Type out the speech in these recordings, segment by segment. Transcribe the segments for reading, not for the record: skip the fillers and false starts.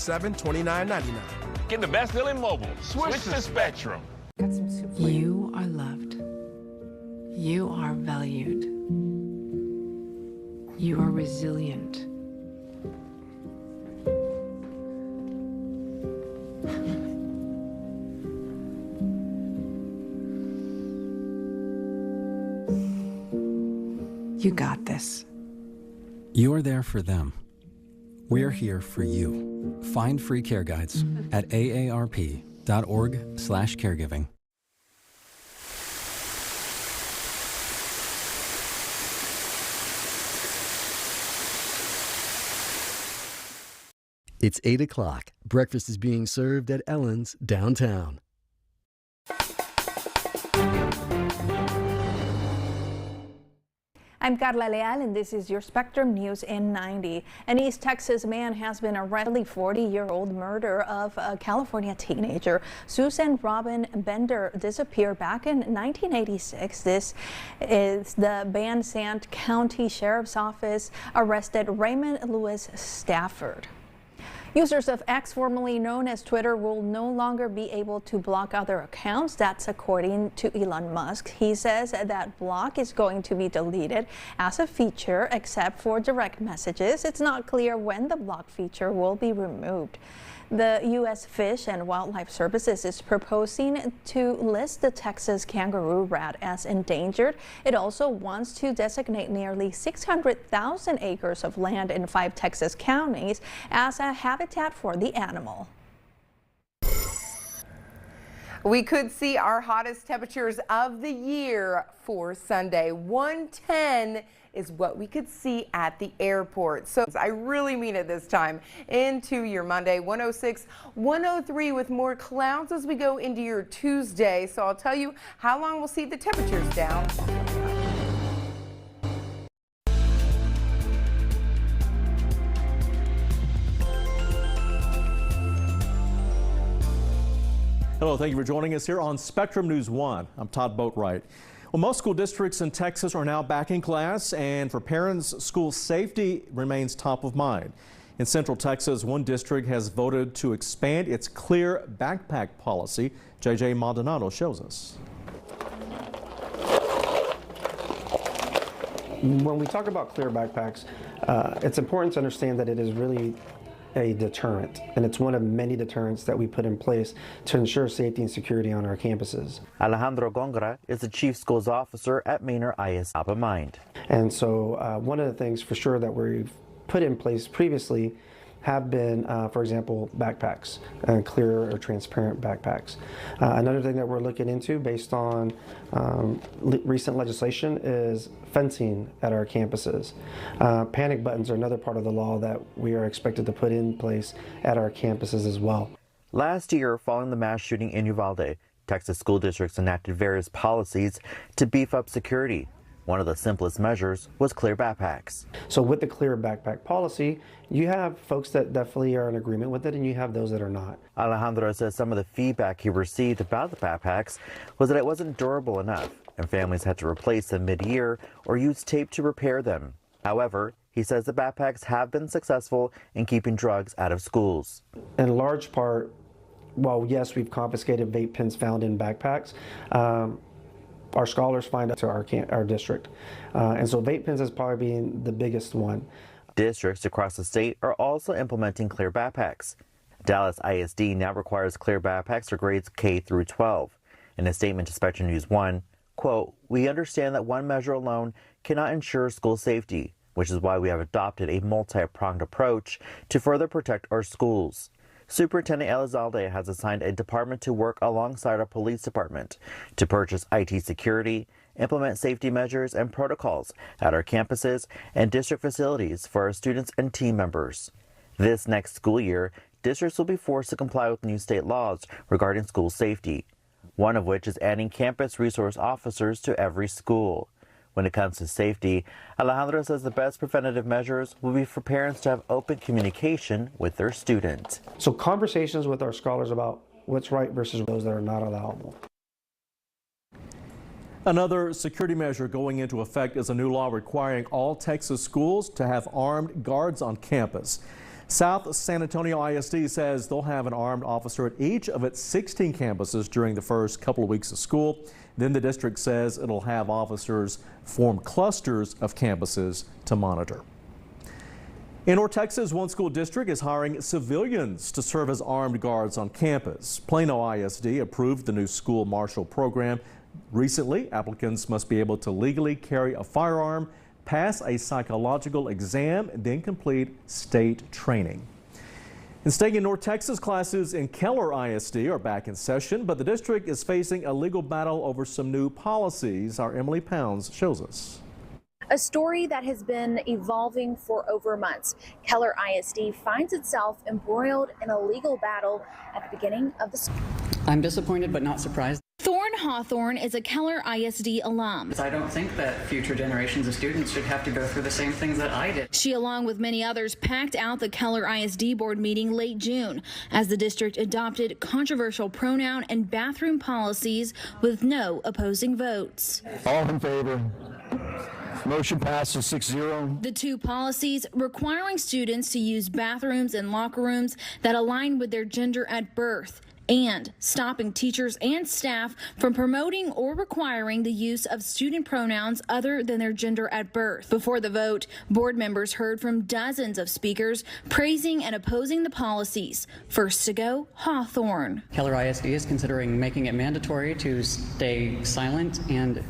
$29.99. Get the best deal in mobile. Switch to Spectrum. You are loved. You are valued. You are resilient. You got this. You're there for them. We're here for you. Find free care guides at aarp.org/caregiving. It's 8 o'clock. Breakfast is being served at Ellen's downtown. I'm Carla Leal, and this is your Spectrum News in 90. An East Texas man has been arrested for the 40-year-old murder of a California teenager. Susan Robin Bender disappeared back in 1986. This is the Van Sant County Sheriff's Office arrested Raymond Lewis Stafford. Users of X, formerly known as Twitter, will no longer be able to block other accounts. That's according to Elon Musk. He says that block is going to be deleted as a feature except for direct messages. It's not clear when the block feature will be removed. The U.S. Fish and Wildlife Services is proposing to list the Texas kangaroo rat as endangered. It also wants to designate nearly 600,000 acres of land in 5 Texas counties as a habitat for the animal. We could see our hottest temperatures of the year for Sunday. 110 is what we could see at the airport. So I really mean it this time. Into your Monday, 106, 103 with more clouds as we go into your Tuesday. So I'll tell you how long we'll see the temperatures down. Hello, thank you for joining us here on Spectrum News 1. I'm Todd Boatwright. Well, most school districts in Texas are now back in class, and for parents, school safety remains top of mind. In Central Texas, one district has voted to expand its clear backpack policy. JJ Maldonado shows us. When we talk about clear backpacks, it's important to understand that it is really a deterrent, and it's one of many deterrents that we put in place to ensure safety and security on our campuses. Alejandro Gongora is the Chief Schools Officer at Manor ISD. Top of mind. And so one of the things for sure that we've put in place previously have been, for example, backpacks, clear or transparent backpacks. Another thing that we're looking into based on recent legislation is fencing at our campuses. Panic buttons are another part of the law that we are expected to put in place at our campuses as well. Last year, following the mass shooting in Uvalde, Texas school districts enacted various policies to beef up security. One of the simplest measures was clear backpacks. So with the clear backpack policy, you have folks that definitely are in agreement with it, and you have those that are not. Alejandro says some of the feedback he received about the backpacks was that it wasn't durable enough, and families had to replace them mid-year or use tape to repair them. However, he says the backpacks have been successful in keeping drugs out of schools. In large part, while yes, we've confiscated vape pens found in backpacks, our scholars find out to our district. And so vape pens is probably being the biggest one. Districts across the state are also implementing clear backpacks. Dallas ISD now requires clear backpacks for grades K through 12. In a statement to Spectrum News 1, quote, "We understand that one measure alone cannot ensure school safety, which is why we have adopted a multi-pronged approach to further protect our schools. Superintendent Elizalde has assigned a department to work alongside our police department to purchase IT security, implement safety measures and protocols at our campuses and district facilities for our students and team members. This next school year, districts will be forced to comply with new state laws regarding school safety, one of which is adding campus resource officers to every school. When it comes to safety, Alejandro says the best preventative measures will be for parents to have open communication with their student." So conversations with our scholars about what's right versus those that are not allowable. Another security measure going into effect is a new law requiring all Texas schools to have armed guards on campus. South San Antonio ISD says they'll have an armed officer at each of its 16 campuses during the first couple of weeks of school. Then the district says it'll have officers form clusters of campuses to monitor. In North Texas, one school district is hiring civilians to serve as armed guards on campus. Plano ISD approved the new school marshal program recently. Applicants must be able to legally carry a firearm, pass a psychological exam, and then complete state training. And staying in North Texas, classes in Keller ISD are back in session, but the district is facing a legal battle over some new policies. Our Emily Pounds shows us. A story that has been evolving for over months. Keller ISD finds itself embroiled in a legal battle at the beginning of the school. I'm disappointed but not surprised. Thorne Hawthorne is a Keller ISD alum. I don't think that future generations of students should have to go through the same things that I did. She, along with many others, packed out the Keller ISD board meeting late June as the district adopted controversial pronoun and bathroom policies with no opposing votes. All in favor? Motion passes 6-0. The two policies requiring students to use bathrooms and locker rooms that align with their gender at birth, and stopping teachers and staff from promoting or requiring the use of student pronouns other than their gender at birth. Before the vote, board members heard from dozens of speakers praising and opposing the policies. First to go, Hawthorne. Keller ISD is considering making it mandatory to stay silent and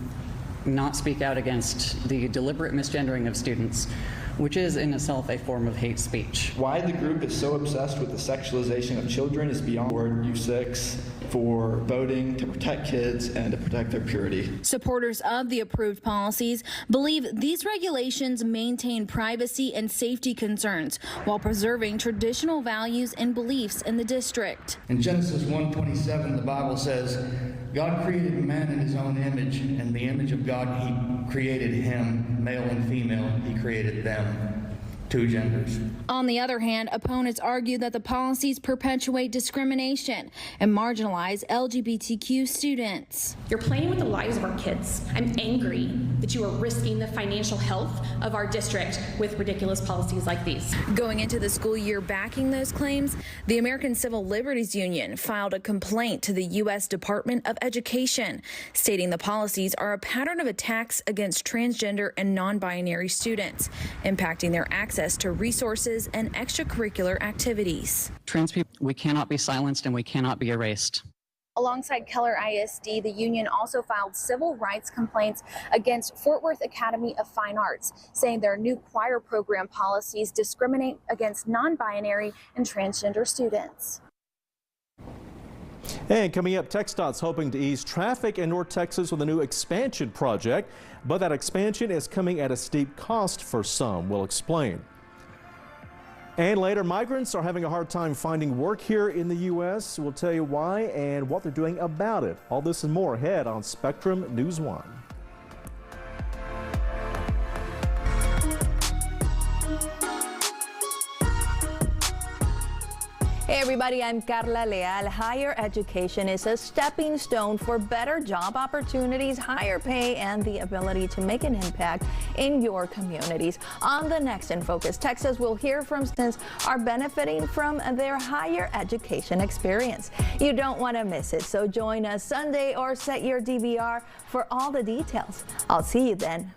not speak out against the deliberate misgendering of students, which is in itself a form of hate speech. Why the group is so obsessed with the sexualization of children is beyond Ward U6 for voting to protect kids and to protect their purity. Supporters of the approved policies believe these regulations maintain privacy and safety concerns while preserving traditional values and beliefs in the district. In Genesis 1:27, the Bible says, God created man in his own image, and the image of God he created him, male and female, he created them. Two genders. On the other hand, opponents argue that the policies perpetuate discrimination and marginalize LGBTQ students. You're playing with the lives of our kids. I'm angry that you are risking the financial health of our district with ridiculous policies like these. Going into the school year backing those claims, the American Civil Liberties Union filed a complaint to the U.S. Department of Education, stating the policies are a pattern of attacks against transgender and non-binary students, impacting their access to resources and extracurricular activities. Trans people, we cannot be silenced and we cannot be erased. Alongside Keller ISD, the union also filed civil rights complaints against Fort Worth Academy of Fine Arts, saying their new choir program policies discriminate against non-binary and transgender students. And coming up, TxDOT's hoping to ease traffic in North Texas with a new expansion project, but that expansion is coming at a steep cost for some. We'll explain. And later, migrants are having a hard time finding work here in the U.S. We'll tell you why and what they're doing about it. All this and more ahead on Spectrum News 1. Hey everybody, I'm Carla Leal. Higher education is a stepping stone for better job opportunities, higher pay, and the ability to make an impact in your communities. On the next In Focus, Texas will hear from students are benefiting from their higher education experience. You don't want to miss it, so join us Sunday or set your DVR for all the details. I'll see you then.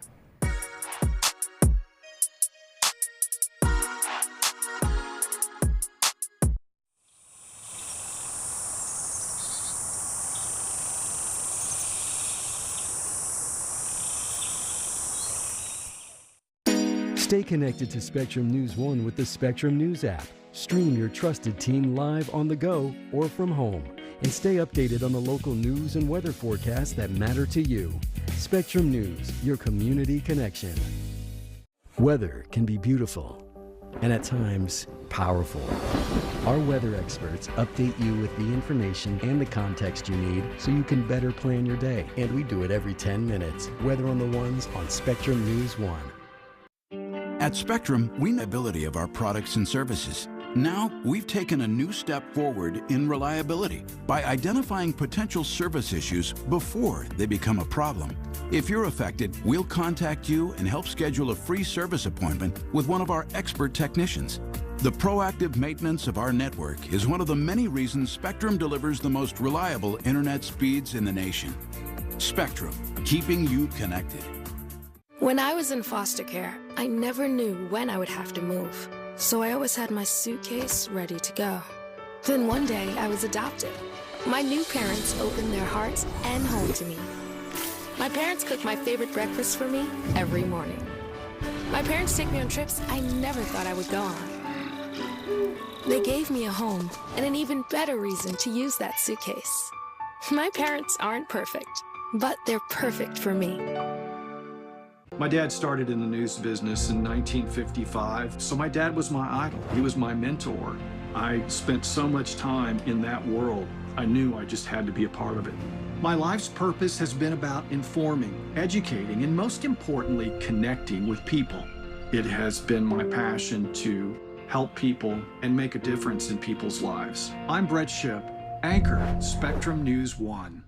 Stay connected to Spectrum News 1 with the Spectrum News app. Stream your trusted team live on the go or from home. And stay updated on the local news and weather forecasts that matter to you. Spectrum News, your community connection. Weather can be beautiful and at times powerful. Our weather experts update you with the information and the context you need so you can better plan your day. And we do it every 10 minutes. Weather on the Ones on Spectrum News 1. At Spectrum, we know the ability of our products and services. Now, we've taken a new step forward in reliability by identifying potential service issues before they become a problem. If you're affected, we'll contact you and help schedule a free service appointment with one of our expert technicians. The proactive maintenance of our network is one of the many reasons Spectrum delivers the most reliable internet speeds in the nation. Spectrum, keeping you connected. When I was in foster care, I never knew when I would have to move. So I always had my suitcase ready to go. Then one day I was adopted. My new parents opened their hearts and home to me. My parents cook my favorite breakfast for me every morning. My parents take me on trips I never thought I would go on. They gave me a home and an even better reason to use that suitcase. My parents aren't perfect, but they're perfect for me. My dad started in the news business in 1955, so my dad was my idol. He was my mentor. I spent so much time in that world, I knew I just had to be a part of it. My life's purpose has been about informing, educating, and most importantly, connecting with people. It has been my passion to help people and make a difference in people's lives. I'm Brett Shipp, anchor, Spectrum News 1.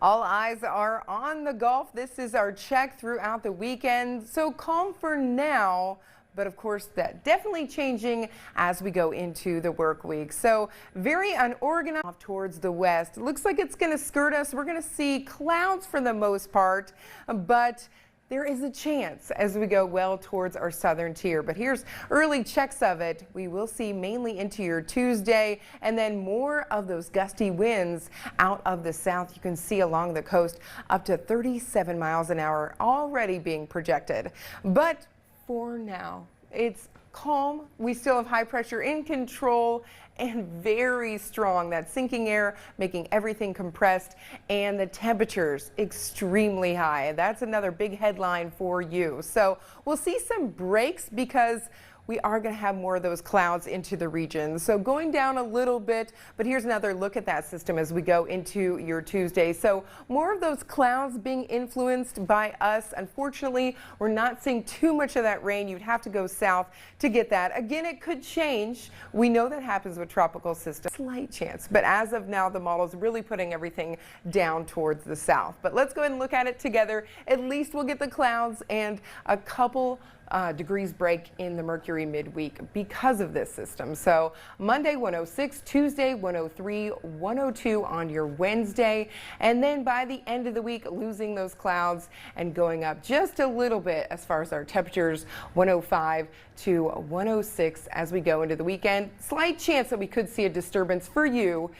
All eyes are on the golf. This is our check throughout the weekend. So calm for now, but of course that definitely changing as we go into the work week. So very unorganized towards the west. It looks like it's going to skirt us. We're going to see clouds for the most part, but there is a chance as we go well towards our southern tier. But here's early checks of it. We will see mainly into your Tuesday and then more of those gusty winds out of the south. You can see along the coast up to 37 miles an hour already being projected. But for now, it's calm. We still have high pressure in control and very strong. That sinking air making everything compressed and the temperatures extremely high. That's another big headline for you. So we'll see some breaks because we are going to have more of those clouds into the region. So going down a little bit, but here's another look at that system as we go into your Tuesday. So more of those clouds being influenced by us. Unfortunately, we're not seeing too much of that rain. You'd have to go south to get that. Again, it could change. We know that happens with tropical systems. Slight chance, but as of now, the model is really putting everything down towards the south. But let's go ahead and look at it together. At least we'll get the clouds and a couple degrees break in the mercury midweek because of this system. So Monday 106, Tuesday 103, 102 on your Wednesday, and then by the end of the week losing those clouds and going up just a little bit as far as our temperatures, 105 to 106 as we go into the weekend. Slight chance that we could see a disturbance for you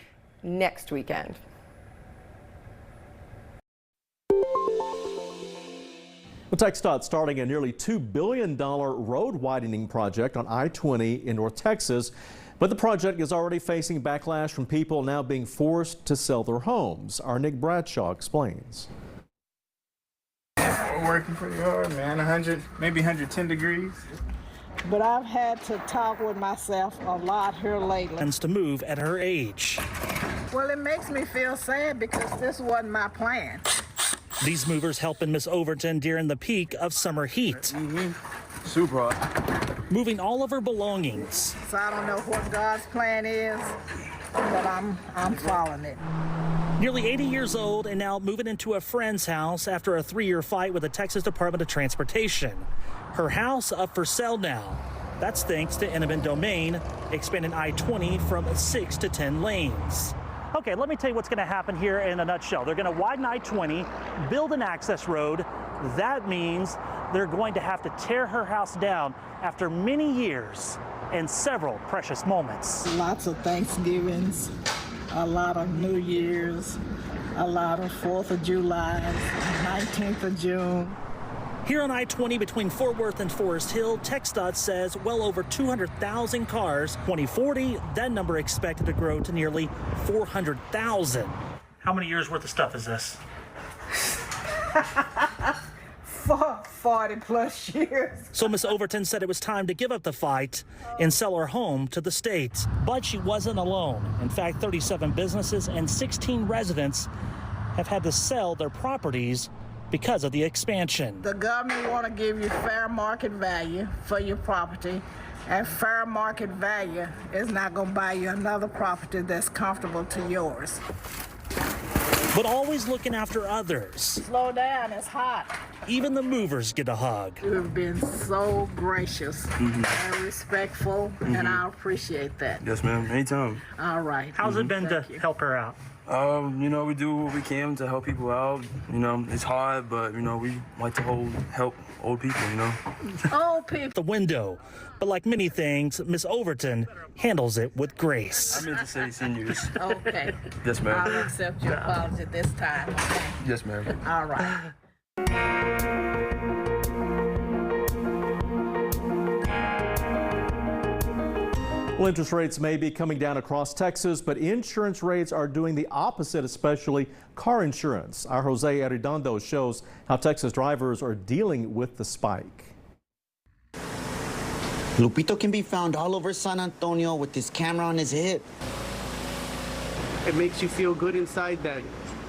next weekend. Well, TxDOT starting a nearly $2 billion road widening project on I-20 in North Texas, but the project is already facing backlash from people now being forced to sell their homes. Our Nick Bradshaw explains. We're working pretty hard, man. 100, maybe 110 degrees. But I've had to talk with myself a lot here lately. Plans to move at her age. Well, it makes me feel sad because this wasn't my plan. These movers helping Miss Overton during the peak of summer heat. Super. Moving all of her belongings. So I don't know what God's plan is, but I'm following it. Nearly 80 years old and now moving into a friend's house after a 3-year fight with the Texas Department of Transportation. Her house up for sale now. That's thanks to eminent domain, expanding I-20 from 6 to 10 lanes. Okay, let me tell you what's going to happen here in a nutshell. They're going to widen I-20, build an access road. That means they're going to have to tear her house down after many years and several precious moments. Lots of Thanksgivings, a lot of New Year's, a lot of 4th of July, 19th of June. Here on I-20 between Fort Worth and Forest Hill, TxDOT says well over 200,000 cars. 2040, that number expected to grow to nearly 400,000. How many years worth of stuff is this? 40+ years. So Miss Overton said it was time to give up the fight and sell her home to the state. But she wasn't alone. In fact, 37 businesses and 16 residents have had to sell their properties because of the expansion. The government want to give you fair market value for your property, and fair market value is not going to buy you another property that's comfortable to yours. But always looking after others. Slow down, it's hot. Even the movers get a hug. You've been so gracious and respectful, and I appreciate that. Yes, ma'am. Anytime. All right. How's it been to help her out? You know, we do what we can to help people out. You know, it's hard, but, you know, we like to help old people, you know. Old people. The window. But like many things, Miss Overton handles it with grace. I meant to say seniors. Okay. Yes, ma'am. I'll accept your apology this time. Okay? Yes, ma'am. All right. Well, interest rates may be coming down across Texas, but insurance rates are doing the opposite, especially car insurance. Our Jose Arredondo shows how Texas drivers are dealing with the spike. Lupito can be found all over San Antonio with his camera on his hip. It makes you feel good inside that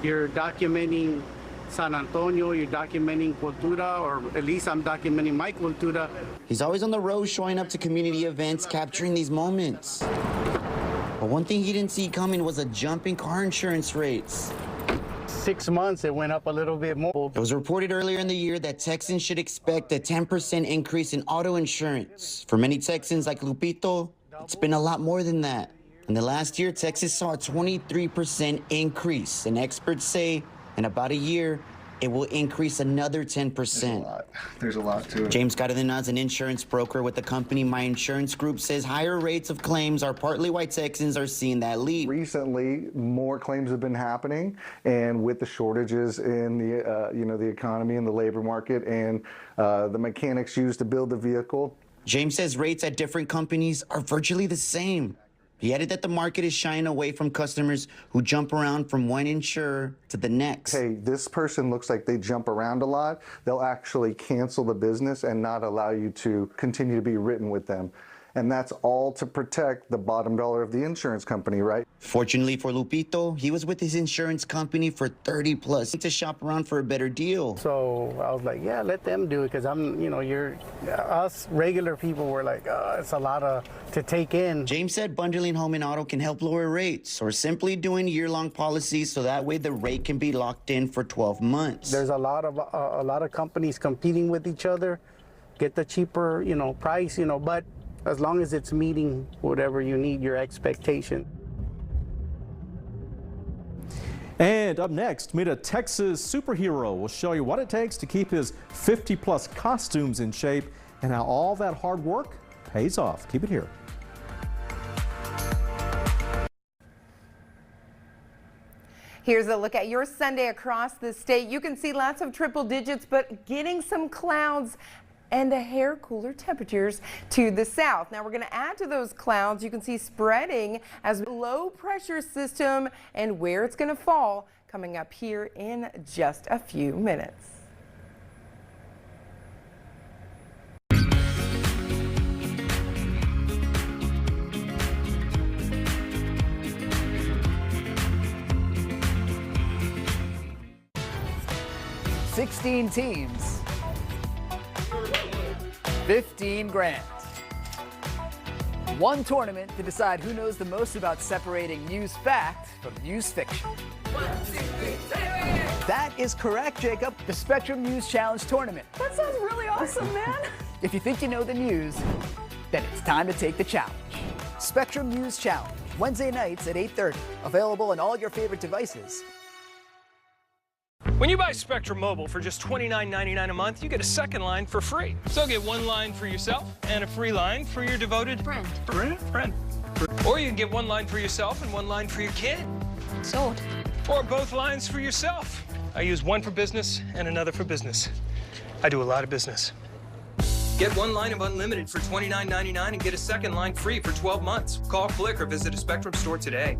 you're documenting San Antonio, you're documenting Cultura, or at least I'm documenting my Cultura. He's always on the road showing up to community events, capturing these moments. But one thing he didn't see coming was a jump in car insurance rates. 6 months, it went up a little bit more. It was reported earlier in the year that Texans should expect a 10% increase in auto insurance. For many Texans like Lupito, it's been a lot more than that. In the last year, Texas saw a 23% increase, and experts say in about a year, it will increase another 10%. There's a lot to it. James Cardenas, an insurance broker with the company My Insurance Group, says higher rates of claims are partly why Texans are seeing that leap. Recently, more claims have been happening, and with the shortages in the the economy and the labor market and the mechanics used to build the vehicle. James says rates at different companies are virtually the same. He added that the market is shying away from customers who jump around from one insurer to the next. Hey, this person looks like they jump around a lot. They'll actually cancel the business and not allow you to continue to be written with them. And that's all to protect the bottom dollar of the insurance company, right? Fortunately for Lupito, he was with his insurance company for 30+ to shop around for a better deal. So I was like, yeah, let them do it, because us regular people were like, it's a lot to take in. James said bundling home and auto can help lower rates, or simply doing year-long policies so that way the rate can be locked in for 12 months. There's a lot of companies competing with each other, get the cheaper, price, but as long as it's meeting whatever you need, your expectation. And up next, meet a Texas superhero. We'll show you what it takes to keep his 50+ costumes in shape and how all that hard work pays off. Keep it here. Here's a look at your Sunday across the state. You can see lots of triple digits, but getting some clouds and the hair cooler temperatures to the south. Now we're going to add to those clouds. You can see spreading as low pressure system and where it's going to fall coming up here in just a few minutes. $16 teams, 15 grand. One tournament to decide who knows the most about separating news fact from news fiction. 1, 2, 3, that is correct, Jacob. The Spectrum News Challenge Tournament. That sounds really awesome, man. If you think you know the news, then it's time to take the challenge. Spectrum News Challenge, Wednesday nights at 8:30. Available on all your favorite devices. When you buy Spectrum Mobile for just $29.99 a month, you get a second line for free. So get one line for yourself and a free line for your devoted friend. Or you can get one line for yourself and one line for your kid. Sold. Or both lines for yourself. I use one for business and another for business. I do a lot of business. Get one line of unlimited for $29.99 and get a second line free for 12 months. Call, click, or visit a Spectrum store today.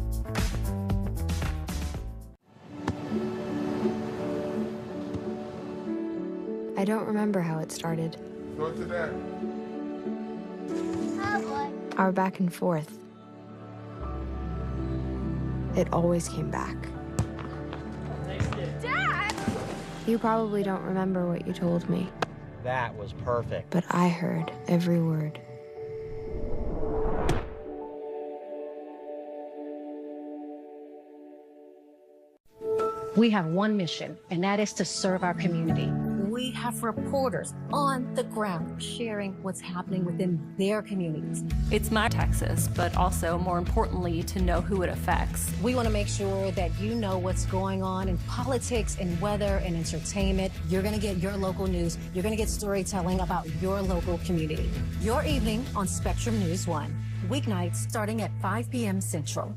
I I don't remember how it started. Go to that. Our back and forth. It always came back. Dad! You probably don't remember what you told me, That was perfect. but I heard every word. We have one mission, and that is to serve our community. We have reporters on the ground sharing what's happening within their communities. It's my Texas, but also more importantly, to know who it affects. We want to make sure that you know what's going on in politics and weather and entertainment. You're going to get your local news. You're going to get storytelling about your local community. Your evening on Spectrum News 1. Weeknights starting at 5 p.m. Central.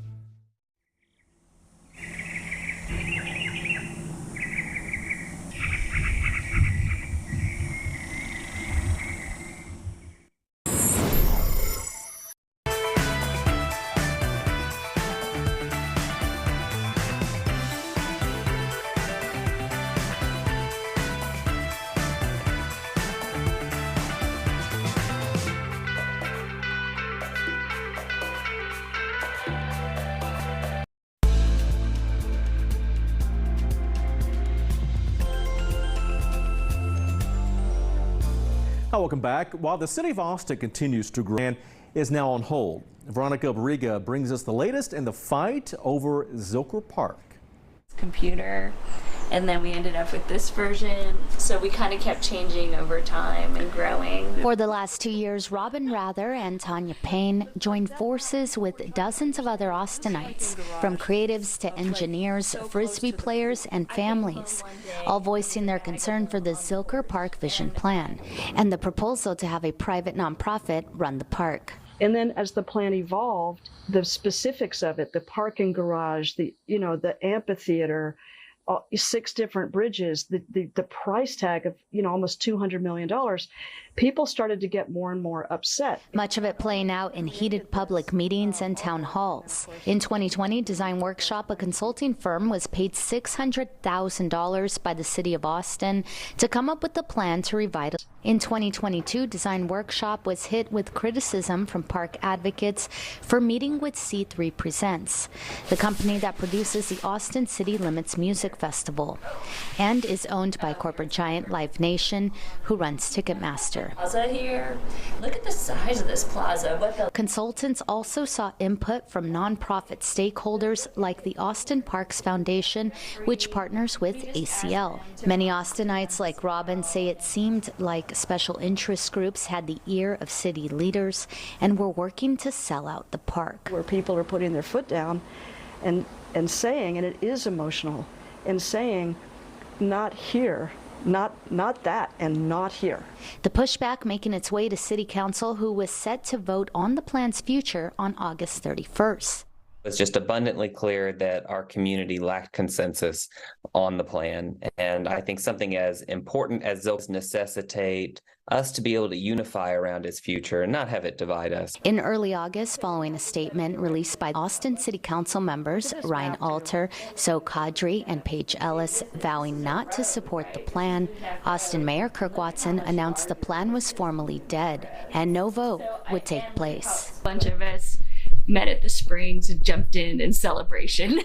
Welcome back. While the city of Austin continues to grow and is now on hold, Veronica Barriga brings us the latest in the fight over Zilker Park. Computer, and then we ended up with this version, so we kind of kept changing over time and growing. For the last 2 years, Robin Rather and Tanya Payne joined forces with dozens of other Austinites, from creatives to engineers, frisbee players, and families, all voicing their concern for the Zilker Park Vision Plan and the proposal to have a private nonprofit run the park. And then as the plan evolved, the specifics of it, the parking garage, the amphitheater, 6 different bridges, the price tag of, almost $200 million, people started to get more and more upset. Much of it playing out in heated public meetings and town halls. In 2020, Design Workshop, a consulting firm, was paid $600,000 by the city of Austin to come up with a plan to revitalize. In 2022, Design Workshop was hit with criticism from park advocates for meeting with C3 Presents, the company that produces the Austin City Limits Music Festival and is owned by corporate giant Live Nation, who runs Ticketmaster. Plaza here. Look at the size of this plaza. What the Consultants also saw input from nonprofit stakeholders like the Austin Parks Foundation, which partners with ACL. Many Austinites like Robin say it seemed like special interest groups had the ear of city leaders and were working to sell out the park. Where people are putting their foot down and saying, and it is emotional, and saying, not here. Not that, and not here. The pushback making its way to City Council, who was set to vote on the plan's future on August 31st. It's just abundantly clear that our community lacked consensus on the plan. And I think something as important as those necessitate us to be able to unify around its future and not have it divide us. In early August, following a statement released by Austin City Council members Ryan Alter, Zoe Kadri, and Paige Ellis vowing not to support the plan, Austin Mayor Kirk Watson announced the plan was formally dead and no vote would take place. A bunch of us met at the Springs and jumped in celebration.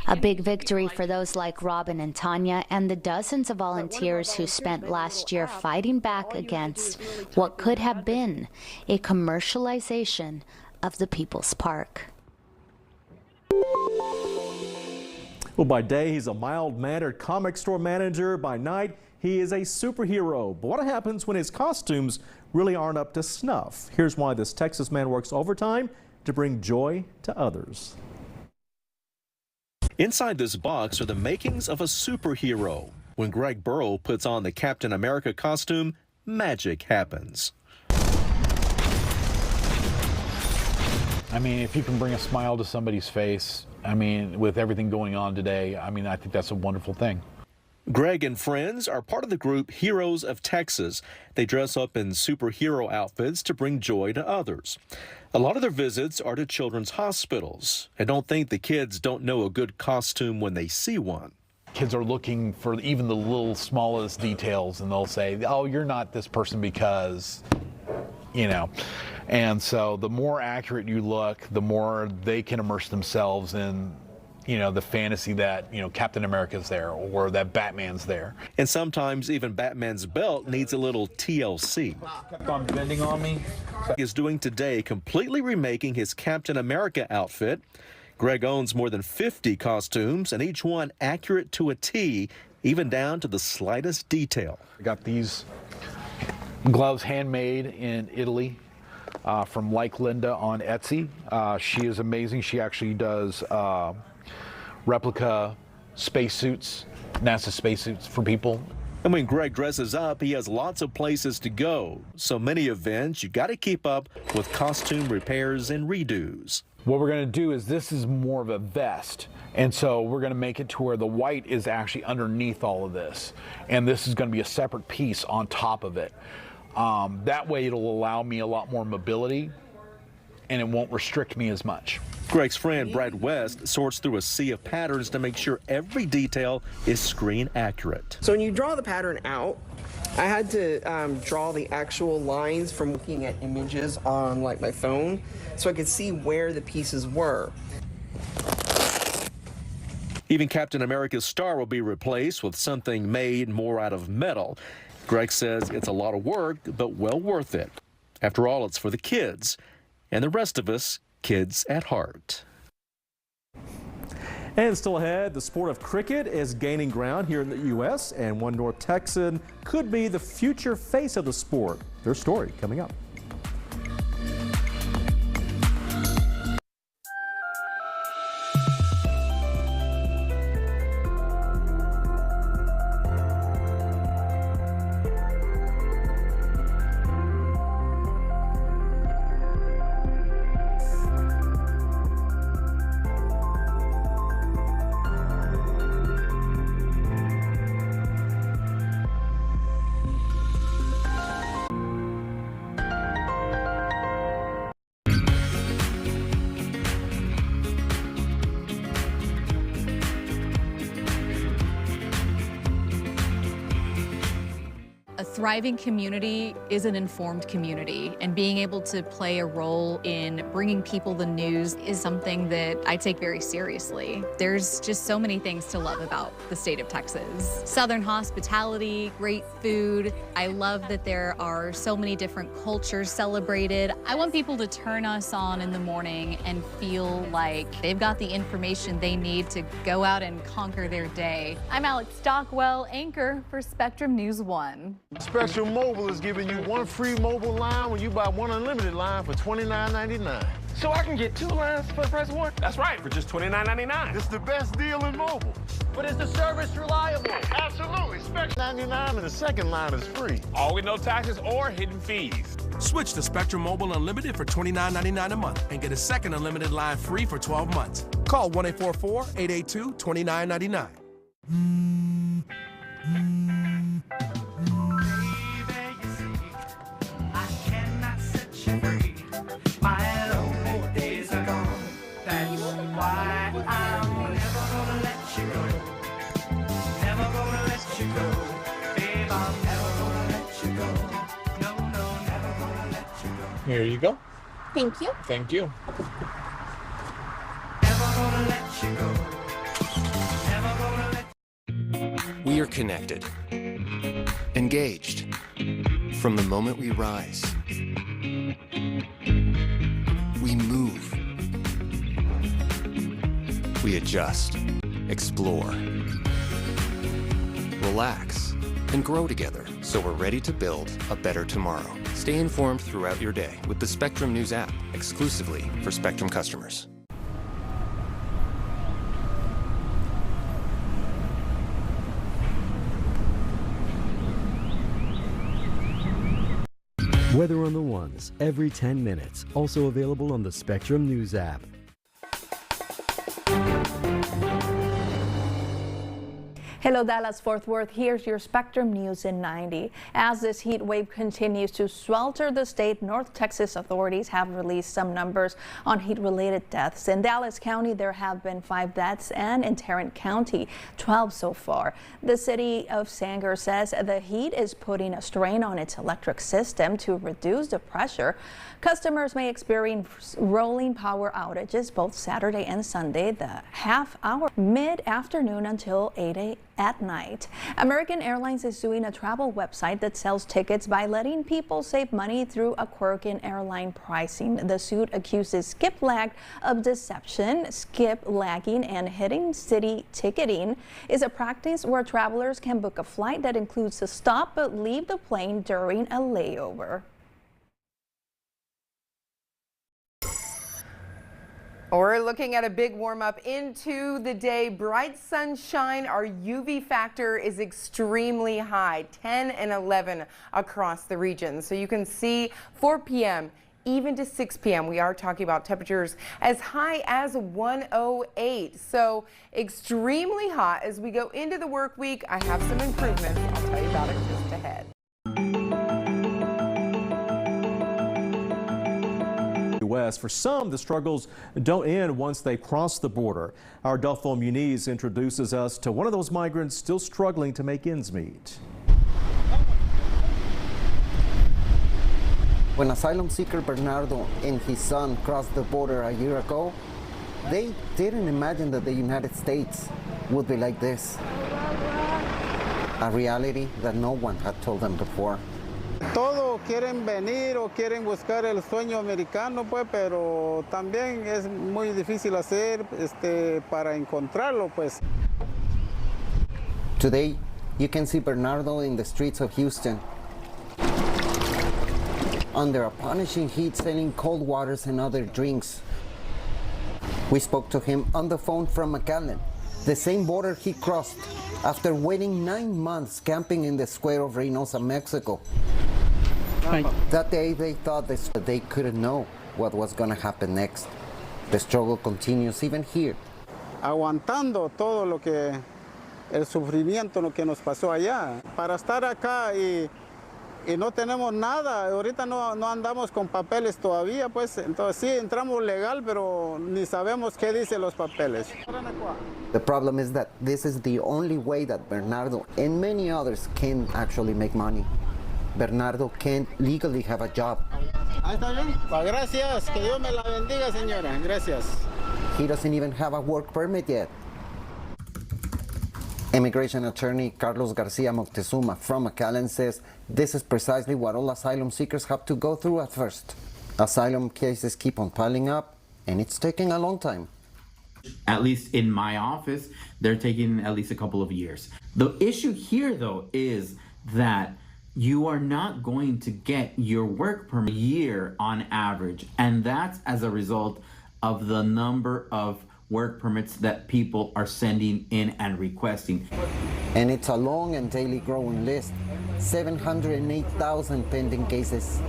A big victory for those like Robin and Tanya and the dozens of volunteers who spent last year fighting back against what could have been a commercialization of the People's Park. Well, by day, he's a mild-mannered comic store manager. By night, he is a superhero. But what happens when his costumes really aren't up to snuff? Here's why this Texas man works overtime to bring joy to others. Inside this box are the makings of a superhero. When Greg Burrow puts on the Captain America costume, magic happens. I mean, if you can bring a smile to somebody's face, I mean, with everything going on today, I mean, I think that's a wonderful thing. Greg and friends are part of the group Heroes of Texas. They dress up in superhero outfits to bring joy to others. A lot of their visits are to children's hospitals. I don't think the kids don't know a good costume when they see one. Kids are looking for even the little smallest details, and they'll say, oh, you're not this person because, you know. And so the more accurate you look, the more they can immerse themselves in, you know, the fantasy that, you know, Captain America's there or that Batman's there. And sometimes even Batman's belt needs a little TLC. Kept on bending on me. Is doing today completely remaking his Captain America outfit. Greg owns more than 50 costumes, and each one accurate to a T, even down to the slightest detail. I got these gloves handmade in Italy from Like Linda on Etsy. She is amazing. She actually does replica spacesuits, NASA spacesuits for people. And when Greg dresses up, he has lots of places to go. So many events, you got to keep up with costume repairs and redos. What we're going to do is this is more of a vest, and so we're going to make it to where the white is actually underneath all of this, and this is going to be a separate piece on top of it. That way it'll allow me a lot more mobility, and it won't restrict me as much. Greg's friend Brad West sorts through a sea of patterns to make sure every detail is screen accurate. So when you draw the pattern out, I had to draw the actual lines from looking at images on like my phone so I could see where the pieces were. Even Captain America's star will be replaced with something made more out of metal. Greg says it's a lot of work, but well worth it. After all, it's for the kids, and the rest of us, kids at heart. And still ahead, the sport of cricket is gaining ground here in the U.S., and one North Texan could be the future face of the sport. Their story coming up. A thriving community is an informed community, and being able to play a role in bringing people the news is something that I take very seriously. There's just so many things to love about the state of Texas. Southern hospitality, great food. I love that there are so many different cultures celebrated. I want people to turn us on in the morning and feel like they've got the information they need to go out and conquer their day. I'm Alex Stockwell, anchor for Spectrum News 1. Spectrum Mobile is giving you one free mobile line when you buy one unlimited line for $29.99. So I can get 2 lines for the price of 1? That's right, for just $29.99. It's the best deal in mobile. But is the service reliable? Absolutely. Spectrum $99 and the second line is free. All with no taxes or hidden fees. Switch to Spectrum Mobile Unlimited for $29.99 a month and get a second unlimited line free for 12 months. Call 1-844-882-2999. Here you go. Thank you. Thank you. We are connected, engaged, from the moment we rise. We move. We adjust, explore, relax, and grow together so we're ready to build a better tomorrow. Stay informed throughout your day with the Spectrum News app, exclusively for Spectrum customers. Weather on the Ones, every 10 minutes. Also available on the Spectrum News app. Hello Dallas-Fort Worth, here's your Spectrum News in 90. As this heat wave continues to swelter the state, North Texas authorities have released some numbers on heat-related deaths. In Dallas County, there have been 5 deaths, and in Tarrant County, 12 so far. The city of Sanger says the heat is putting a strain on its electric system to reduce the pressure. Customers may experience rolling power outages both Saturday and Sunday, the half-hour mid-afternoon until 8 a.m. at night. American Airlines is suing a travel website that sells tickets by letting people save money through a quirk in airline pricing. The suit accuses Skip Lag of deception. Skip lagging and hidden city ticketing is a practice where travelers can book a flight that includes a stop but leave the plane during a layover. We're looking at a big warm up into the day. Bright sunshine. Our UV factor is extremely high, 10 and 11 across the region. So you can see 4 p.m. even to 6 p.m. we are talking about temperatures as high as 108. So extremely hot as we go into the work week. I have some improvements. I'll tell you about it just ahead. For some, the struggles don't end once they cross the border. Our Adolfo Muniz introduces us to one of those migrants still struggling to make ends meet. When asylum seeker Bernardo and his son crossed the border a year ago, they didn't imagine that the United States would be like this. A reality that no one had told them before. Todos quieren venir o quieren buscar el sueño americano, pues, pero también es muy difícil hacer para encontrarlo, pues. Today, you can see Bernardo in the streets of Houston, under a punishing heat, selling cold waters and other drinks. We spoke to him on the phone from McAllen, the same border he crossed after waiting 9 months camping in the square of Reynosa, Mexico. That day they thought that they couldn't know what was going to happen next. The struggle continues even here. Aguantando todo lo que, el sufrimiento lo que nos pasó allá. Para estar acá y no tenemos nada, ahorita no andamos con papeles todavía, pues entonces sí entramos legal, pero ni sabemos qué dicen los papeles. The problem is that this is the only way that Bernardo and many others can actually make money. Bernardo can't legally have a job. Ahí está bien. Gracias, que Dios me la bendiga, señora. Gracias. He doesn't even have a work permit yet. Immigration attorney Carlos Garcia Moctezuma from McAllen says this is precisely what all asylum seekers have to go through at first. Asylum cases keep on piling up, and it's taking a long time. At least in my office, they're taking at least a couple of years. The issue here, though, is that you are not going to get your work permit a year on average, and that's as a result of the number of work permits that people are sending in and requesting. And it's a long and daily growing list. 708,000 pending cases,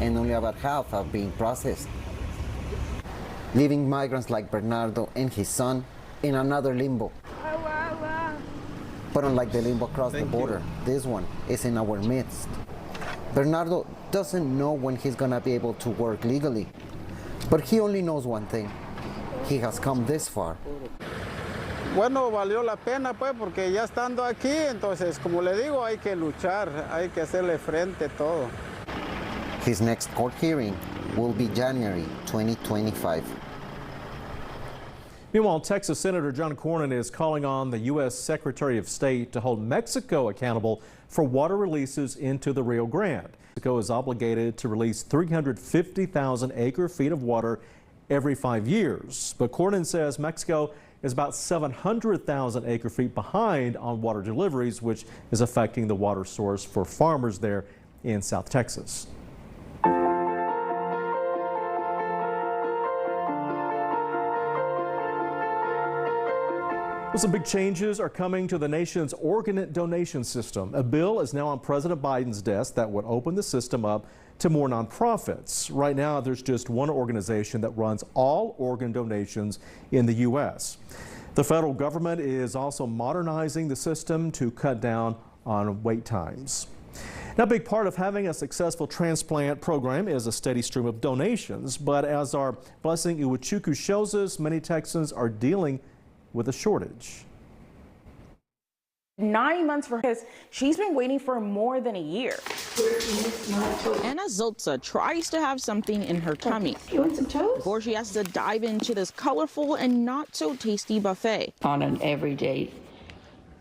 and only about half are being processed, leaving migrants like Bernardo and his son in another limbo. But unlike the limbo across the border, this one is in our midst. Bernardo doesn't know when he's gonna be able to work legally, but he only knows one thing. He has come this far. Bueno, valió la pena, pues, porque ya estando aquí, entonces, como le digo, hay que luchar, hay que hacerle frente todo. His next court hearing will be January 2025. Meanwhile, Texas Senator John Cornyn is calling on the U.S. Secretary of State to hold Mexico accountable for water releases into the Rio Grande. Mexico is obligated to release 350,000 acre-feet of water every 5 years. But Cornyn says Mexico is about 700,000 acre-feet behind on water deliveries, which is affecting the water source for farmers there in South Texas. Well, some big changes are coming to the nation's organ donation system. A bill is now on President Biden's desk that would open the system up to more nonprofits. Right now, there's just one organization that runs all organ donations in the U.S. The federal government is also modernizing the system to cut down on wait times. Now, a big part of having a successful transplant program is a steady stream of donations, but as our Blessing Iwachuku shows us, many Texans are dealing with a shortage. 9 months for his. She's been waiting for more than a year. Anna Zilker tries to have something in her tummy. You want some toast? Before she has to dive into this colorful and not so tasty buffet. On an everyday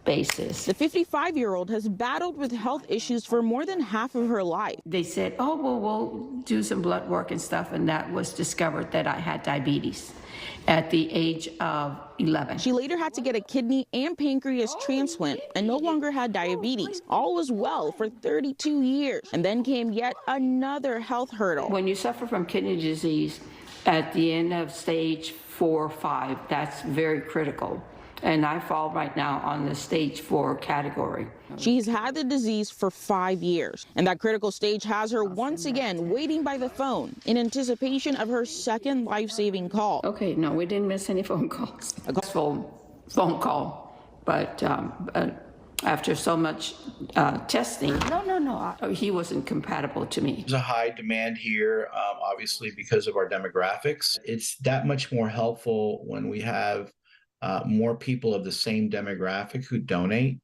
basis. The 55-year-old has battled with health issues for more than half of her life. They said, oh, well, we'll do some blood work and stuff, and that was discovered that I had diabetes at the age of 11. She later had to get a kidney and pancreas transplant and no longer had diabetes. All was well for 32 years. And then came yet another health hurdle. When you suffer from kidney disease at the end of stage 4 or 5, that's very critical. And I fall right now on the stage 4 category. She's had the disease for 5 years, and that critical stage has her once again waiting by the phone in anticipation of her second life-saving call. Okay, no, we didn't miss any phone calls. A phone call, but after so much testing, no, he wasn't compatible to me. There's a high demand here, obviously because of our demographics. It's that much more helpful when we have more people of the same demographic who donate,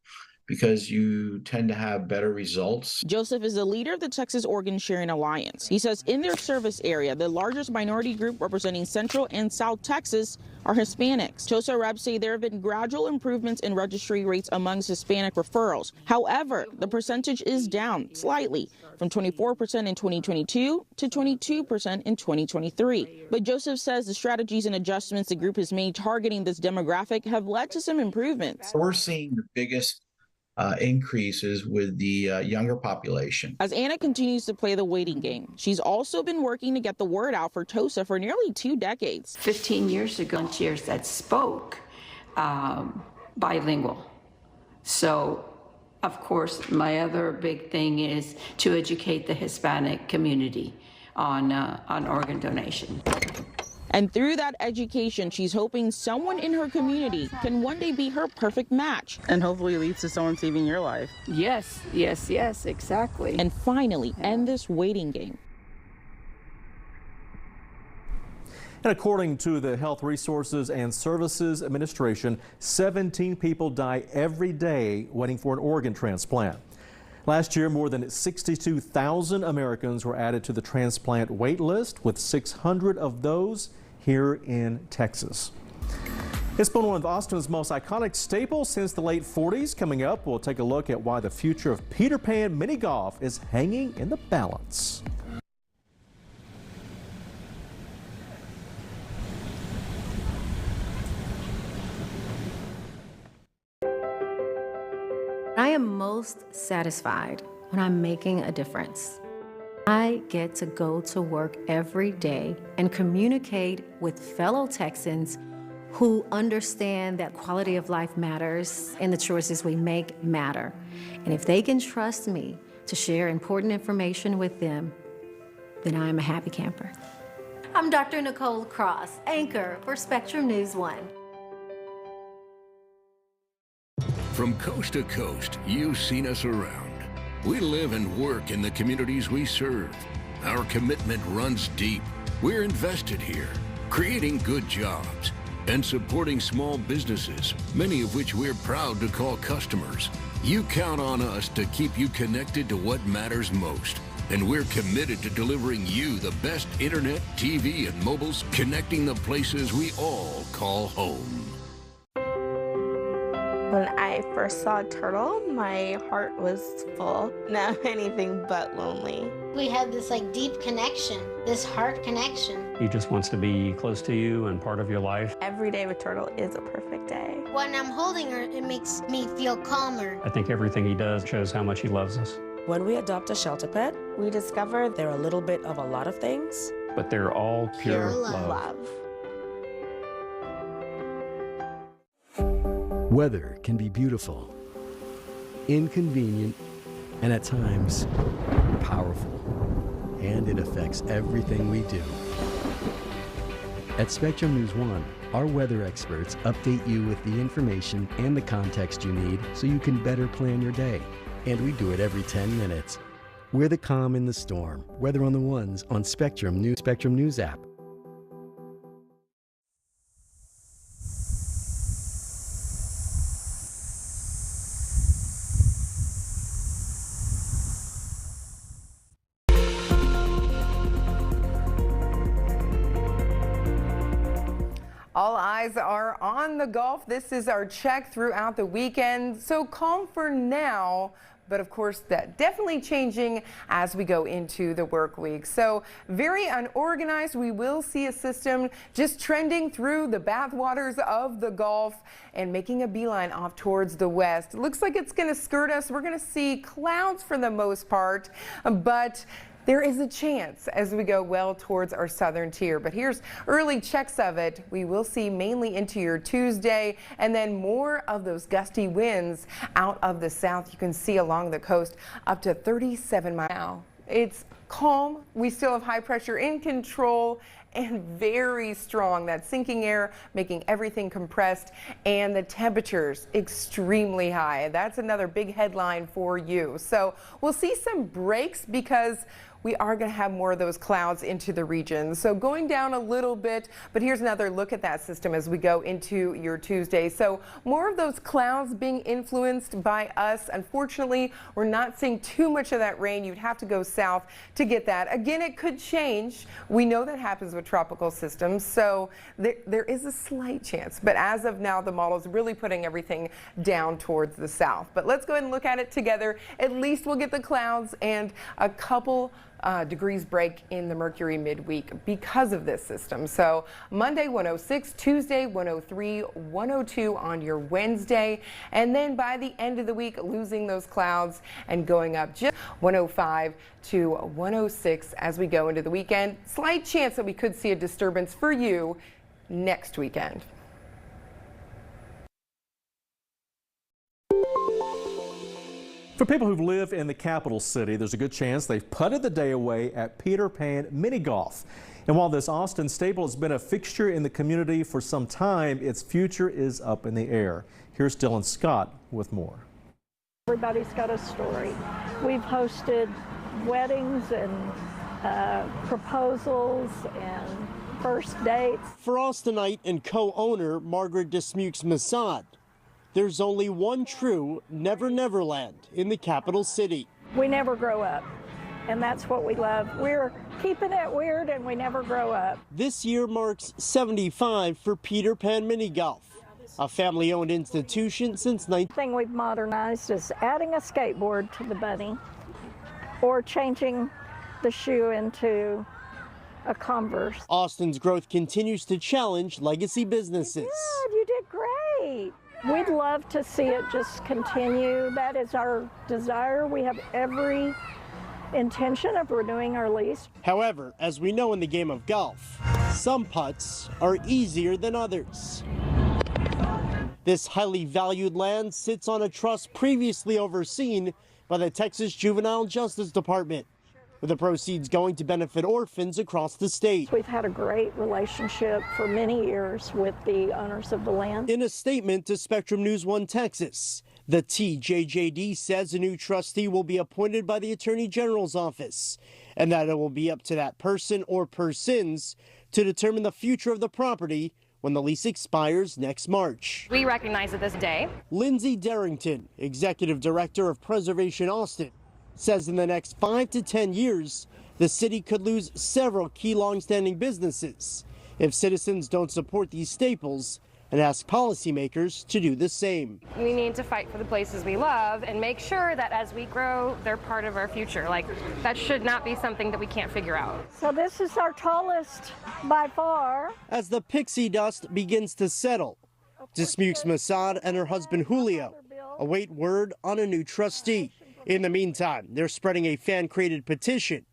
because you tend to have better results. Joseph is the leader of the Texas Organ Sharing Alliance. He says in their service area, the largest minority group representing Central and South Texas are Hispanics. TOSA reps say there have been gradual improvements in registry rates amongst Hispanic referrals. However, the percentage is down slightly from 24% in 2022 to 22% in 2023. But Joseph says the strategies and adjustments the group has made targeting this demographic have led to some improvements. We're seeing the biggest increases with the younger population. As Anna continues to play the waiting game, she's also been working to get the word out for TOSA for nearly 2 decades. 15 years ago, volunteers that spoke bilingual. So, of course, my other big thing is to educate the Hispanic community on organ donation. And through that education, she's hoping someone in her community can one day be her perfect match. And hopefully leads to someone saving your life. Yes, exactly. And finally, end this waiting game. And according to the Health Resources and Services Administration, 17 people die every day waiting for an organ transplant. Last year, more than 62,000 Americans were added to the transplant wait list, with 600 of those here in Texas. It's been one of Austin's most iconic staples since the late 40s. Coming up, we'll take a look at why the future of Peter Pan mini golf is hanging in the balance. I am most satisfied when I'm making a difference. I get to go to work every day and communicate with fellow Texans who understand that quality of life matters and the choices we make matter. And if they can trust me to share important information with them, then I am a happy camper. I'm Dr. Nicole Cross, anchor for Spectrum News 1. From coast to coast, you've seen us around. We live and work in the communities we serve. Our commitment runs deep. We're invested here, creating good jobs and supporting small businesses, many of which we're proud to call customers. You count on us to keep you connected to what matters most. And we're committed to delivering you the best internet, TV, and mobiles, connecting the places we all call home. When I first saw a turtle, my heart was full. Now I'm anything but lonely. We have this deep connection, this heart connection. He just wants to be close to you and part of your life. Every day with Turtle is a perfect day. When I'm holding her, it makes me feel calmer. I think everything he does shows how much he loves us. When we adopt a shelter pet, we discover they're a little bit of a lot of things. But they're all pure love. Weather can be beautiful, inconvenient, and at times powerful. And it affects everything we do. At Spectrum News 1, Our weather experts update you with the information and the context you need so you can better plan your day. And we do it every 10 minutes. We're the calm in the storm. Weather on the Ones on Spectrum News app. All eyes are on the Gulf. This is our check throughout the weekend. So calm for now, but of course that definitely changing as we go into the work week. So very unorganized. We will see a system just trending through the bathwaters of the Gulf and making a beeline off towards the west. It looks like it's going to skirt us. We're going to see clouds for the most part, but there is a chance as we go well towards our southern tier, but here's early checks of it. We will see mainly into your Tuesday, and then more of those gusty winds out of the south. You can see along the coast up to 37 miles now. It's calm. We still have high pressure in control and very strong. That sinking air making everything compressed, and the temperatures extremely high. That's another big headline for you. So we'll see some breaks because we are going to have more of those clouds into the region. So going down a little bit, but here's another look at that system as we go into your Tuesday. So more of those clouds being influenced by us. Unfortunately, we're not seeing too much of that rain. You'd have to go south to get that. Again, it could change. We know that happens with tropical systems, so there is a slight chance. But as of now, the model is really putting everything down towards the south. But let's go ahead and look at it together. At least we'll get the clouds and a couple degrees break in the mercury midweek because of this system. So Monday 106, Tuesday 103, 102 on your Wednesday, and then by the end of the week losing those clouds and going up just 105 to 106 as we go into the weekend. Slight chance that we could see a disturbance for you next weekend. For people who live in the capital city, there's a good chance they've putted the day away at Peter Pan Mini Golf. And while this Austin staple has been a fixture in the community for some time, its future is up in the air. Here's Dylan Scott with more. Everybody's got a story. We've hosted weddings and proposals and first dates. For Austinite and co-owner Margaret Dismukes-Masad, there's only one true Never Never Land in the capital city. We never grow up, and that's what we love. We're keeping it weird, and we never grow up. This year marks 75 for Peter Pan Mini Golf, a family-owned institution since The thing we've modernized is adding a skateboard to the bunny or changing the shoe into a Converse. Austin's growth continues to challenge legacy businesses. You did great. We'd love to see it just continue. That is our desire. We have every intention of renewing our lease. However, as we know in the game of golf, some putts are easier than others. This highly valued land sits on a trust previously overseen by the Texas Juvenile Justice Department, with the proceeds going to benefit orphans across the state. We've had a great relationship for many years with the owners of the land. In a statement to Spectrum News 1 Texas, the TJJD says a new trustee will be appointed by the Attorney General's office, and that it will be up to that person or persons to determine the future of the property when the lease expires next March. We recognize that this day. Lindsay Darrington, Executive Director of Preservation Austin, says in the next 5 to 10 years, the city could lose several key long-standing businesses if citizens don't support these staples and ask policymakers to do the same. We need to fight for the places we love and make sure that as we grow, they're part of our future. Like, that should not be something that we can't figure out. So this is our tallest by far. As the pixie dust begins to settle, Dismukes-Masad and her husband Julio await word on a new trustee. In the meantime, they're spreading a fan-created petition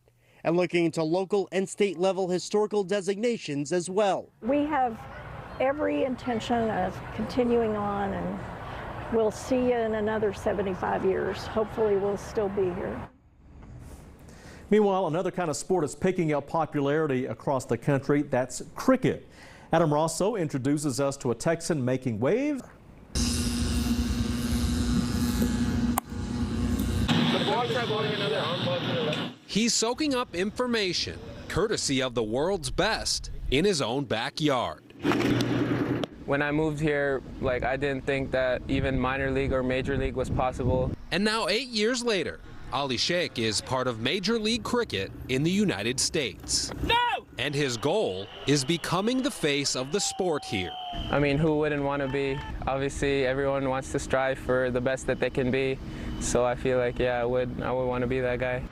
and looking into local and state-level historical designations as well. We have every intention of continuing on, and we'll see you in another 75 years. Hopefully we'll still be here. Meanwhile, another kind of sport is picking up popularity across the country. That's cricket. Adam Rosso introduces us to a Texan making waves. He's soaking up information, courtesy of the world's best, in his own backyard. When I moved here, I didn't think that even minor league or major league was possible. And now 8 years later, Ali Sheikh is part of Major League Cricket in the United States. No! And his goal is becoming the face of the sport here. I mean, who wouldn't want to be? Obviously, everyone wants to strive for the best that they can be. So I feel like, yeah, I would want to be that guy.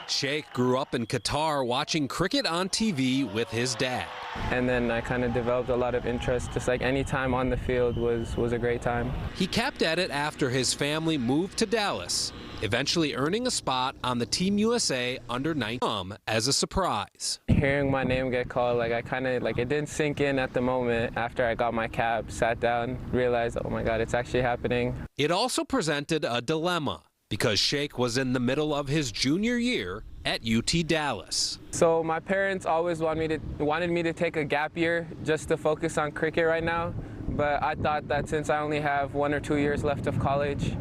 Sheikh grew up in Qatar watching cricket on TV with his dad. And then I kind of developed a lot of interest. Just like any time on the field was a great time. He kept at it after his family moved to Dallas, eventually earning a spot on the Team USA under-19 as a surprise. Hearing my name get called, it didn't sink in at the moment. After I got my cap, sat down, realized, oh my God, it's actually happening. It also presented a dilemma, because Sheikh was in the middle of his junior year at UT Dallas. So my parents always wanted me to take a gap year just to focus on cricket right now. But I thought that since I only have 1 or 2 years left of college,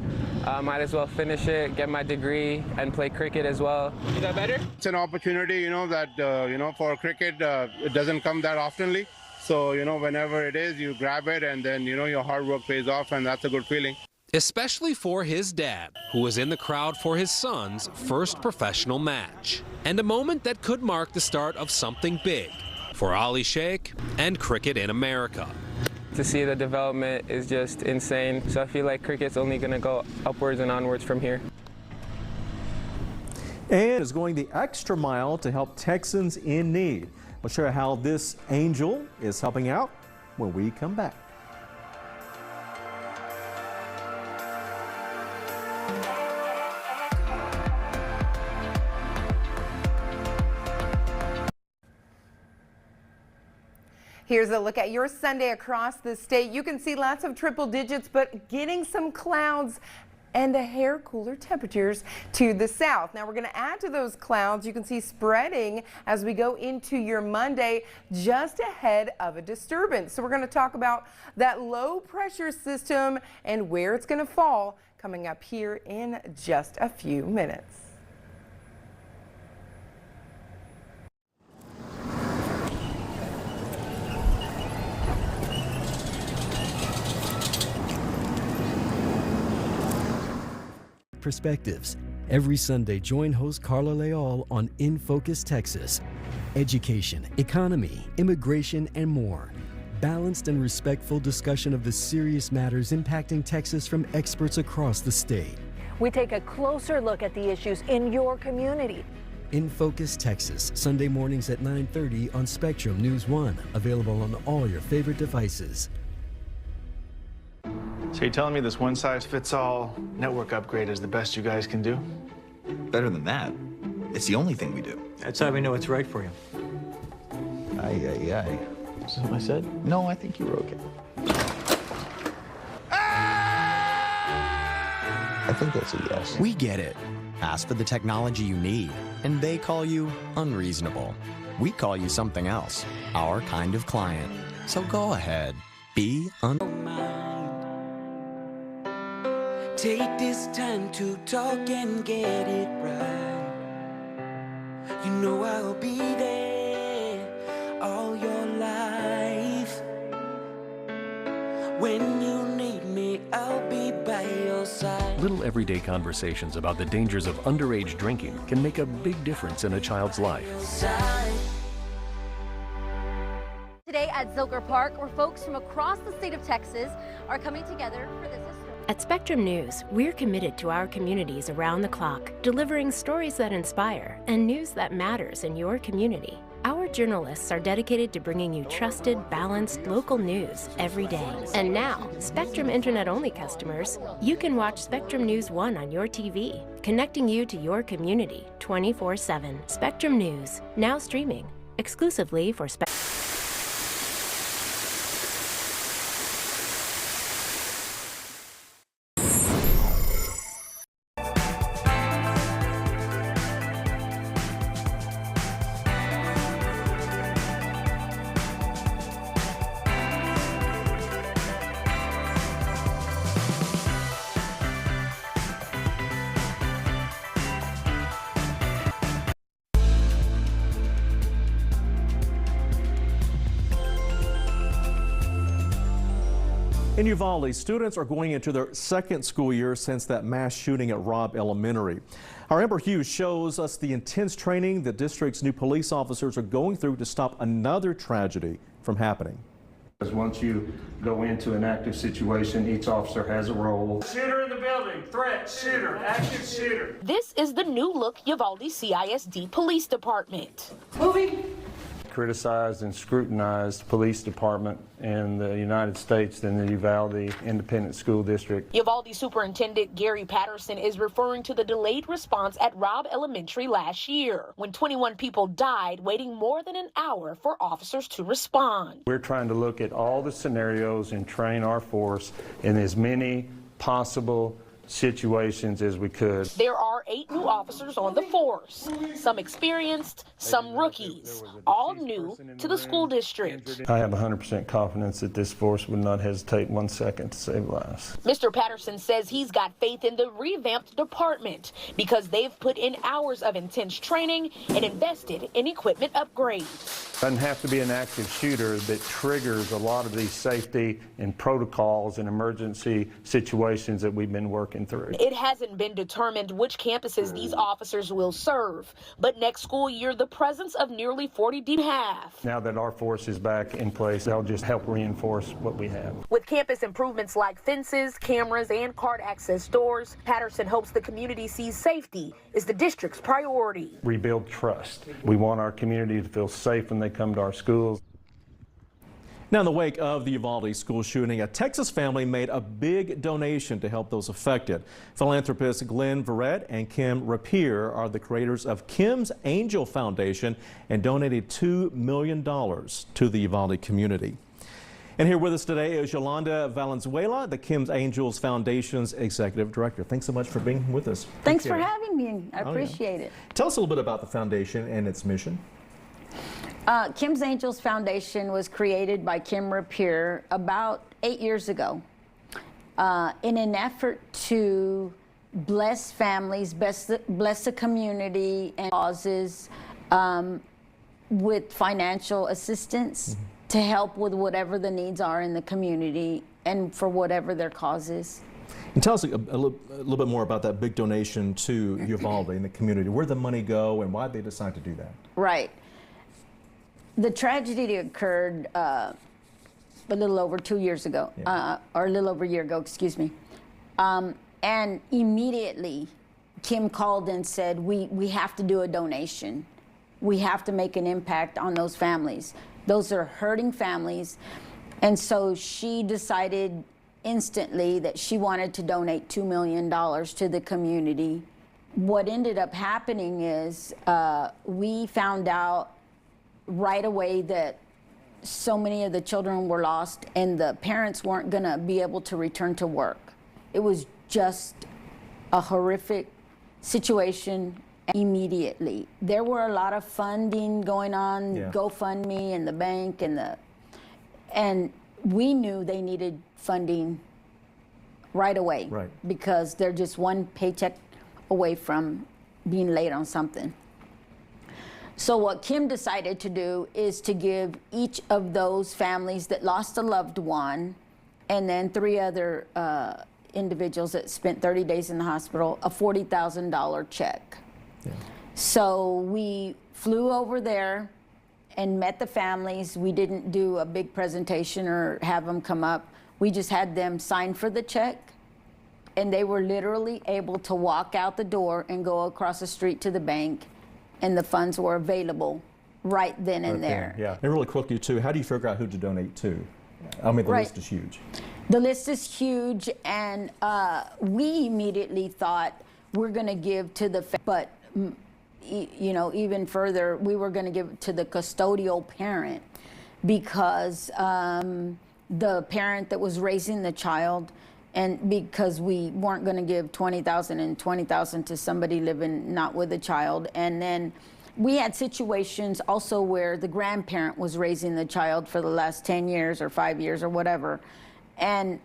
I might as well finish it, get my degree, and play cricket as well. Is that better? It's an opportunity, that, for cricket, it doesn't come that oftenly. So, whenever it is, you grab it, and then, your hard work pays off, and that's a good feeling. Especially for his dad, who was in the crowd for his son's first professional match. And a moment that could mark the start of something big for Ali Sheikh and cricket in America. To see the development is just insane. So I feel like cricket's only going to go upwards and onwards from here. And is going the extra mile to help Texans in need. We'll show you how this angel is helping out when we come back. Here's a look at your Sunday across the state. You can see lots of triple digits, but getting some clouds and a hair cooler temperatures to the south. Now we're going to add to those clouds. You can see spreading as we go into your Monday just ahead of a disturbance. So we're going to talk about that low pressure system and where it's going to fall coming up here in just a few minutes. Perspectives. Every Sunday, join host Carla Leal on In Focus Texas. Education, economy, immigration, and more. Balanced and respectful discussion of the serious matters impacting Texas from experts across the state. We take a closer look at the issues in your community. In Focus Texas, Sunday mornings at 9:30 on Spectrum News 1. Available on all your favorite devices. So you're telling me this one-size-fits-all network upgrade is the best you guys can do? Better than that. It's the only thing we do. That's how we know it's right for you. Aye, aye, aye. Is that what I said? No, I think you were okay. I think that's a yes. We get it. Ask for the technology you need, and they call you unreasonable. We call you something else, our kind of client. So go ahead, be Take this time to talk and get it right. You know I'll be there all your life. When you need me, I'll be by your side. Little everyday conversations about the dangers of underage drinking can make a big difference in a child's life. Today at Zilker Park, where folks from across the state of Texas are coming together for this. At Spectrum News, we're committed to our communities around the clock, delivering stories that inspire and news that matters in your community. Our journalists are dedicated to bringing you trusted, balanced local news every day. And now, Spectrum Internet-only customers, you can watch Spectrum News 1 on your TV, connecting you to your community 24/7. Spectrum News, now streaming, exclusively for Spectrum. In Uvalde, students are going into their second school year since that mass shooting at Robb Elementary. Our Amber Hughes shows us the intense training the district's new police officers are going through to stop another tragedy from happening. Because once you go into an active situation, each officer has a role. Shooter in the building, threat, shooter, active shooter. This is the new look Uvalde CISD Police Department. Moving. Criticized and scrutinized police department in the United States than the Uvalde Independent School District. Uvalde Superintendent Gary Patterson is referring to the delayed response at Robb Elementary last year, when 21 people died waiting more than an hour for officers to respond. We're trying to look at all the scenarios and train our force in as many possible situations as we could. There are 8 new officers on the force, some experienced, some rookies, all new to the school district. I have 100% confidence that this force would not hesitate 1 second to save lives. Mr. Patterson says he's got faith in the revamped department because they've put in hours of intense training and invested in equipment upgrades. It doesn't have to be an active shooter that triggers a lot of these safety and protocols and emergency situations that we've been working through. It hasn't been determined which campuses these officers will serve, but next school year the presence of nearly 40 deep half. Now that our force is back in place, they'll just help reinforce what we have. With campus improvements like fences, cameras, and card access doors, Patterson hopes the community sees safety is the district's priority. Rebuild trust. We want our community to feel safe when they come to our schools. Now, in the wake of the Uvalde school shooting, a Texas family made a big donation to help those affected. Philanthropists Glenn Verrett and Kim Rapier are the creators of Kim's Angel Foundation and donated $2 million to the Uvalde community. And here with us today is Yolanda Valenzuela, the Kim's Angels Foundation's Executive Director. Thanks so much for being with us. Thanks for having me. I appreciate it. Tell us a little bit about the foundation and its mission. Kim's Angels Foundation was created by Kim Rapier about 8 years ago in an effort to bless families, bless the community and causes with financial assistance to help with whatever the needs are in the community and for whatever their cause is. And tell us a little bit more about that big donation to Uvalde and the community. Where'd the money go and why'd they decide to do that? Right. The tragedy occurred a little over 2 years ago, or a little over a year ago, excuse me. And immediately, Kim called and said, we have to do a donation. We have to make an impact on those families. Those are hurting families. And so she decided instantly that she wanted to donate $2 million to the community. What ended up happening is we found out right away that so many of the children were lost and the parents weren't going to be able to return to work. It was just a horrific situation immediately. There were a lot of funding going on, GoFundMe and the bank and we knew they needed funding right away because they're just one paycheck away from being late on something. So what Kim decided to do is to give each of those families that lost a loved one and then 3 other individuals that spent 30 days in the hospital a $40,000 check. So we flew over there and met the families. We didn't do a big presentation or have them come up. We just had them sign for the check and they were literally able to walk out the door and go across the street to the bank, and the funds were available right then and there. Yeah, and really quickly too, how do you figure out who to donate to? I mean, the list is huge. The list is huge, and we immediately thought we're going to give to the, but you know, even further, we were going to give to the custodial parent because the parent that was raising the child, and because we weren't going to give $20,000 and $20,000 to somebody living not with a child. And then we had situations also where the grandparent was raising the child for the last 10 years or 5 years or whatever. And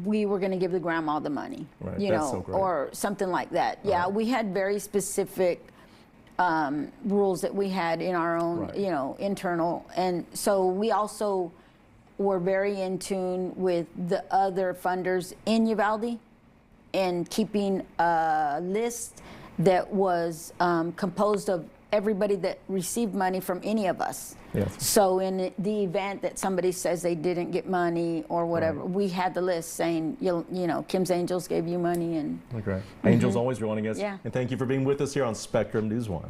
we were going to give the grandma the money, you know, or something like that. Yeah, we had very specific rules that we had in our own, you know, internal. And so we also were very in tune with the other funders in Uvalde and keeping a list that was composed of everybody that received money from any of us. Yes. So in the event that somebody says they didn't get money or whatever, Right. we had the list saying, you know, Kim's Angels gave you money. And Okay. Angels always joining us. Yeah. And thank you for being with us here on Spectrum News 1.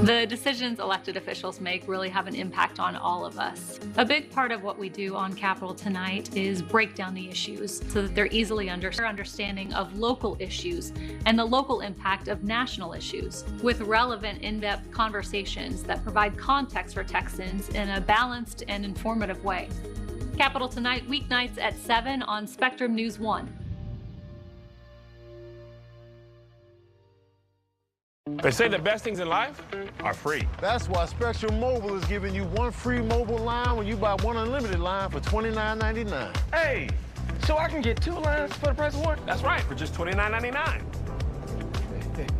The decisions elected officials make really have an impact on all of us. A big part of what we do on Capitol Tonight is break down the issues so that they're easily understanding of local issues and the local impact of national issues, with relevant, in-depth conversations that provide context for Texans in a balanced and informative way. Capitol Tonight, weeknights at 7 on Spectrum News 1. They say the best things in life are free. That's why Spectrum Mobile is giving you one free mobile line when you buy one unlimited line for $29.99. Hey, so I can get 2 lines for the price of one? That's right, for just $29.99.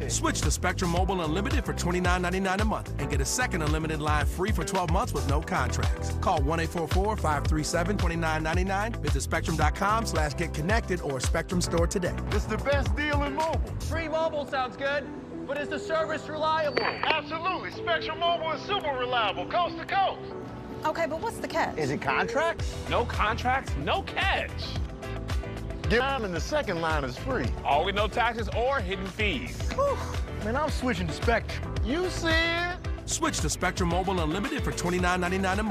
Switch to Spectrum Mobile Unlimited for $29.99 a month and get a second unlimited line free for 12 months with no contracts. Call 1-844-537-2999. Visit spectrum.com/getconnected or Spectrum Store today. It's the best deal in mobile. Free mobile sounds good, but is the service reliable? Absolutely. Spectrum Mobile is super reliable, coast to coast. Okay, but what's the catch? Is it contracts? No contracts, no catch. Get on and the second line is free. All with no taxes or hidden fees. Whew. Man, I'm switching to Spectrum. You said? Switch to Spectrum Mobile Unlimited for $29.99 a month